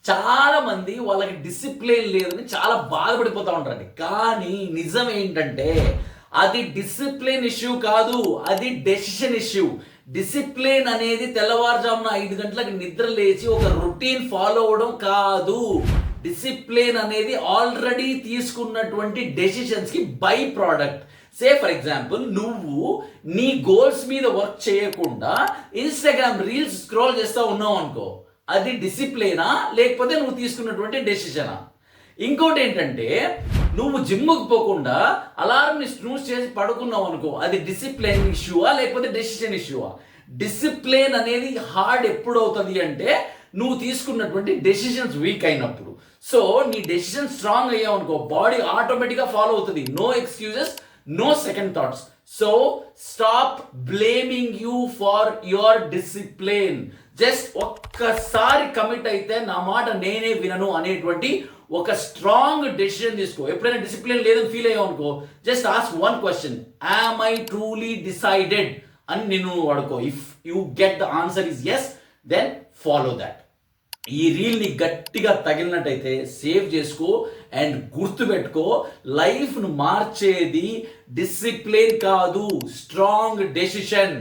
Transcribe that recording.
చాలా మంది వాళ్ళకి డిసిప్లిన్ లేదని చాలా బాధపడిపోతూ ఉంటారండి. కానీ నిజం ఏంటంటే అది డిసిప్లిన్ ఇష్యూ కాదు, అది డెసిషన్ ఇష్యూ. డిసిప్లిన్ అనేది తెల్లవారుజామున 5 గంటలకు నిద్ర లేచి ఒక రొటీన్ ఫాలో అవ్వడం కాదు. డిసిప్లిన్ అనేది ఆల్రెడీ తీసుకున్నటువంటి డెసిషన్స్ కి by product. Say for example, నువ్వు నీ గోల్స్ మీద వర్క్ చేయకుండా ఇన్స్టాగ్రామ్ రీల్స్ స్క్రోల్ చేస్తూ ఉన్నావు అనుకో, అది డిసిప్లినా లేకపోతే నువ్వు తీసుకున్నటువంటి డెసిషనా? ఇంకోటి ఏంటంటే, నువ్వు జిమ్కి పోకుండా అలారంని స్నూజ్ చేసి పడుకున్నావు అనుకో, అది డిసిప్లిన్ ఇష్యూవా లేకపోతే డెసిషన్ ఇష్యూవా? డిసిప్లిన్ అనేది హార్డ్ ఎప్పుడు అవుతుంది అంటే నువ్వు తీసుకున్నటువంటి డెసిషన్స్ వీక్ అయినప్పుడు. సో నీ డెసిషన్ స్ట్రాంగ్ అయ్యావు అనుకో, బాడీ ఆటోమేటిక్గా ఫాలో అవుతుంది. No excuses, no second thoughts. So stop blaming you for your discipline. Just ఒక్కసారి కమిట్ అయితే నా మాట నేనే వినను అనేటువంటి ఒక స్ట్రాంగ్ డెసిషన్ తీసుకో. ఎప్పుడైనా డిసిప్లిన్ లేదని ఫీల్ అయ్యావు అనుకో, just ask one question, am I truly decided అని నిన్ను అడుకో. If you get the answer is yes, then follow that. ఈ రీల్ని గట్టిగా తగిలినట్టయితే సేవ్ చేసుకో అండ్ గుర్తుపెట్టుకో, లైఫ్ను మార్చేది డిసిప్లిన్ కాదు, స్ట్రాంగ్ డెసిషన్.